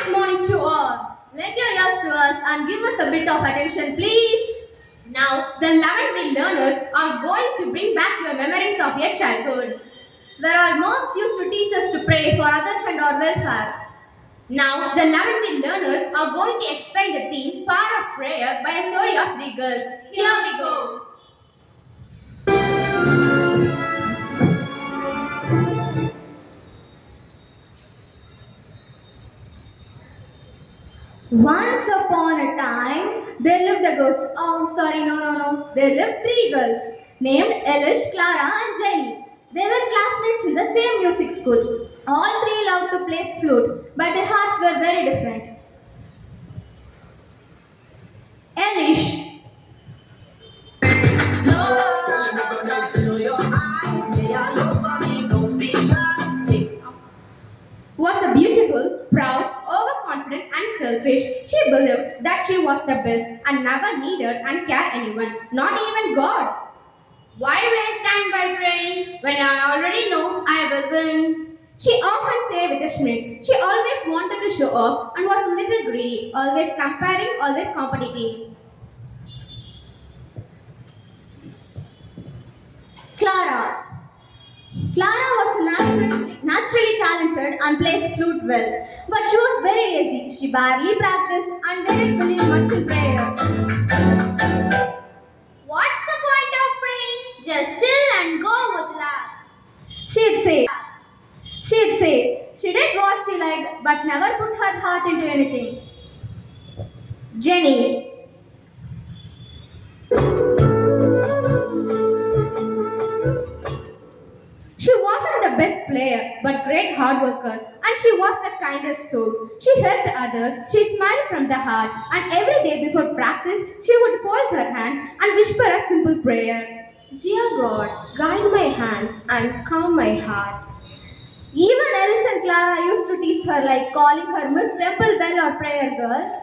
Good morning to all. Lend your ears to us and give us a bit of attention, please. Now, the 11th learners are going to bring back your memories of your childhood. Where our moms used to teach us to pray for others and our welfare. Now, the 11th learners are going to explain the theme Power of Prayer by a story of three girls. Here we go. Once upon a time, there lived a ghost. Oh, sorry, no. There lived three girls named Elish, Clara, and Jenny. They were classmates in the same music school. All three loved to play flute, but their hearts were very different. Elish Was a beautiful, proud, overconfident, and selfish. She believed that she was the best and never needed and cared anyone, not even God. Why waste time by praying when I already know I will win? She often said with a smirk. She always wanted to show off and was a little greedy, always comparing, always competitive. Clara. Clara was naturally talented and plays flute well, but she was very lazy. She barely practiced and didn't believe much in prayer. What's the point of praying? Just chill and go with luck. She'd say, she did what she liked but never put her heart into anything. Jenny. She wasn't the best player, but great hard worker, and she was the kindest soul. She helped others, she smiled from the heart, and every day before practice, she would fold her hands and whisper a simple prayer. Dear God, guide my hands and calm my heart. Even Alice and Clara used to tease her like calling her Miss Temple Bell or Prayer Girl.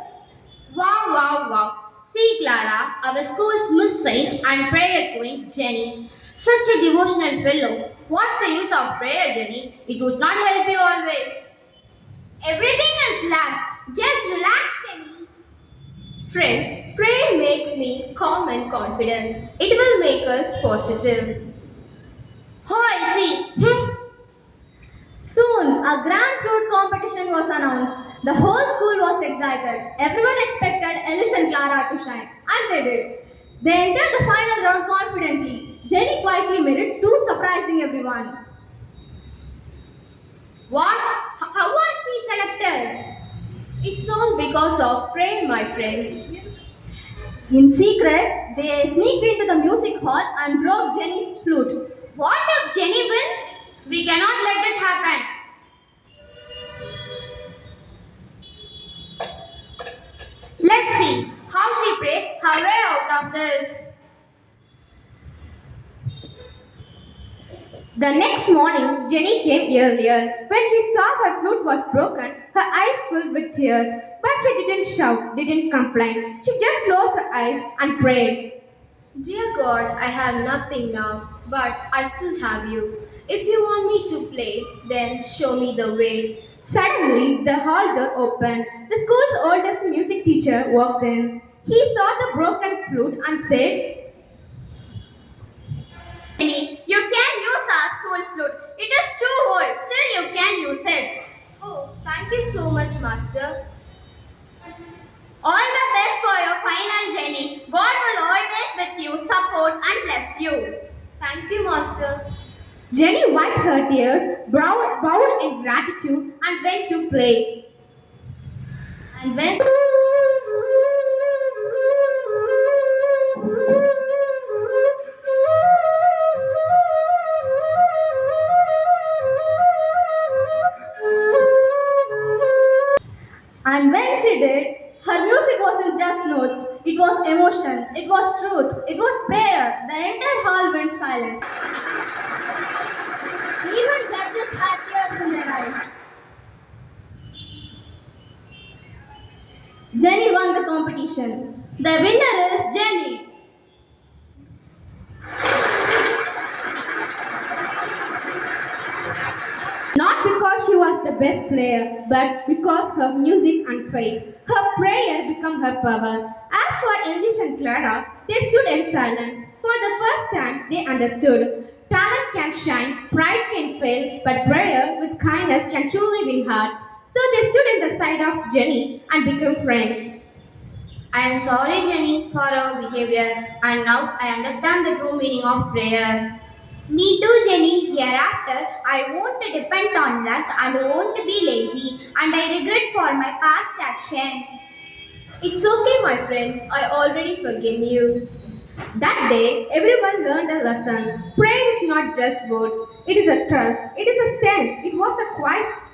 Wow. See, Clara, our school's Miss Saint and prayer queen, Jenny. Such a devotional fellow. What's the use of prayer, Jenny? It would not help you always. Everything is luck. Just relax, Jenny. Friends, prayer makes me calm and confident. It will make us positive. Oh, I see. Soon, a grand flute competition was announced. The whole school was excited. Everyone expected Elish and Clara to shine, and they did. They entered the final round confidently. Jenny quietly made it too surprising everyone. What? How was she selected? It's all because of prayer, my friends. In secret, they sneaked into the music hall and broke Jenny's flute. What if Jenny wins? We cannot let it happen. Let's see how she prays her way out of this. The next morning, Jenny came earlier. When she saw her flute was broken, her eyes filled with tears. But she didn't shout, didn't complain. She just closed her eyes and prayed. Dear God, I have nothing now, but I still have you. If you want me to play, then show me the way. Suddenly, the hall door opened. The school's oldest music teacher walked in. He saw the broken flute and said, Jenny, you can use our school flute. It is too old. Still, you can use it. Oh, thank you so much, Master. All the best for your final, Jenny. God will always with you, support and bless you. Thank you, Master. Jenny wiped her tears, bowed in gratitude, and went to play. And when And when she did, her music wasn't just notes, it was emotion, it was truth, it was prayer. The entire hall went silent. Even judges had tears in their eyes. Jenny won the competition. The winner is Jenny. Not because she was the best player, but because her music and faith, her prayer became her power. As for English and Clara, they stood in silence. For the first time, they understood. Talent can shine, pride can fail, but prayer with kindness can truly win hearts. So they stood in the side of Jenny and became friends. I am sorry, Jenny, for our behavior, and now I understand the true meaning of prayer. Me too, Jenny. Hereafter, I won't depend on luck and won't be lazy, and I regret for my past action. It's okay, my friends. I already forgive you. That day, everyone learned a lesson. Prayer is not just words, it is a trust, it is a stand, it was the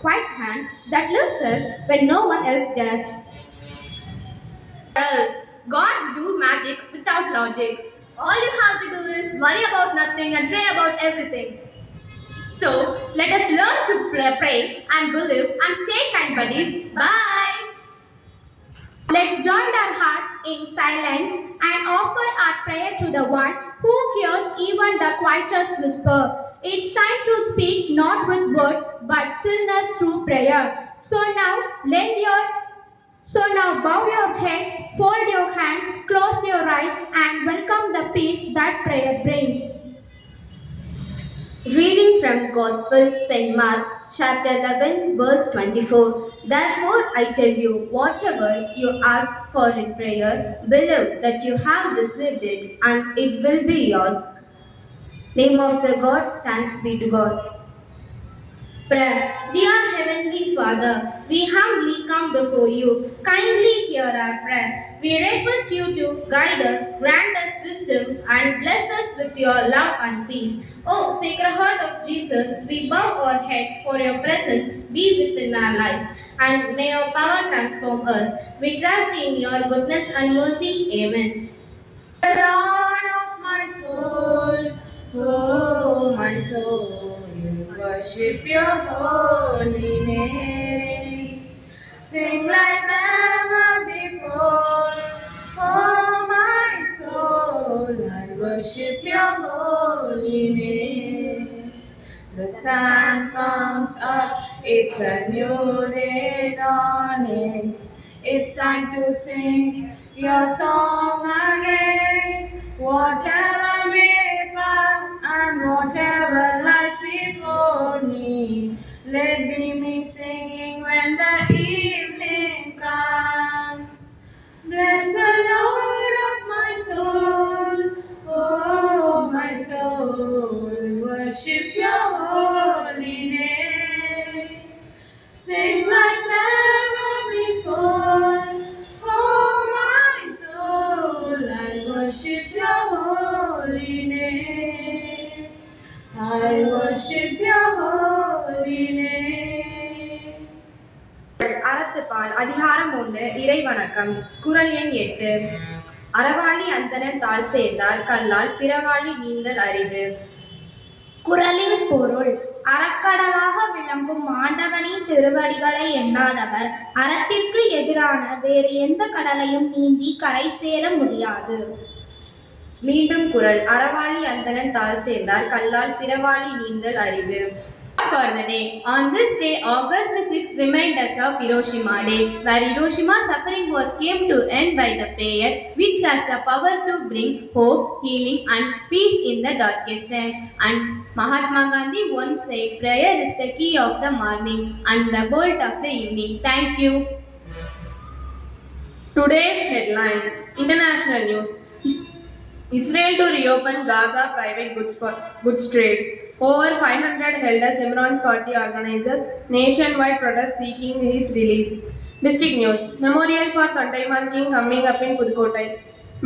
quiet hand that lifts us when no one else does. Well, God do magic without logic. All you have to do is worry about nothing and pray about everything. So let us learn to pray and believe and stay kind, buddies. Bye. Let's join our hearts in silence and offer our prayer to the one who hears even the quietest whisper. It's time to speak not with words but stillness through prayer. So now bow your heads, fold your hands, close your eyes and welcome the peace that prayer brings. Reading from Gospel St. Mark, chapter 11, verse 24. Therefore, I tell you, whatever you ask for in prayer, believe that you have received it, and it will be yours. Name of the God, thanks be to God. Prayer. Dear Heavenly Father, we humbly come before you. Kindly hear our prayer. We request you to guide us, grant us wisdom, and bless us with your love and peace. O Sacred Heart of Jesus, we bow our head for your presence be within our lives, and may your power transform us. We trust in your goodness and mercy. Amen. Lord of my soul, oh my soul, worship your holy name. Sing like never before, oh my soul, I worship your holy name. The sun comes up, it's a new day dawning. It's time to sing your song again. Whatever may pass and whatever lies before me, let me singing when the evening comes. Bless the Lord of my soul, oh my soul, worship your holy name. Sing like never before, oh my soul, I worship your holy name. I worship your holy name. அறத்துப்பால் அதிகாரம் 1 இறைவணக்கம் குறள் எண் 8 அறவாளி அந்தணன் தாழ் சேர்ந்தார் கல்லால் பிறவாளி நீந்தல் அரிது. குறளின் பொருள் அறக்கடலாக விளங்கும் ஆண்டவனின் திருவடிகளை எண்ணாதவர் அறத்திற்கு எதிரான வேறு எந்த கடலையும் நீந்தி கரை சேர முடியாது. மீண்டும் குறள் அறவாளி அந்தணன் தாழ் சேர்ந்தார் கல்லால் பிறவாளி நீந்தல் அரிது. For the day. On this day, August 6 reminds us of Hiroshima Day, where Hiroshima's suffering was came to end by the prayer, which has the power to bring hope, healing, and peace in the darkest time. And Mahatma Gandhi once said, prayer is the key of the morning and the bolt of the evening. Thank you. Today's headlines. International news. Israel to reopen Gaza private goods trade. Over 500 elders Imran's party organizers nationwide protest seeking his release. District news. Memorial for Kandaimal King coming up in Pudukottai.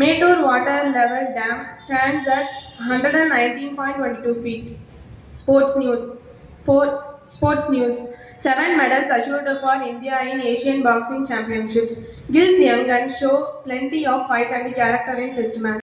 Mettur water level dam stands at 119.22 feet. Sports news. 7 medals assured for India in Asian Boxing Championships. Gil's young and show plenty of fight and character in Test match.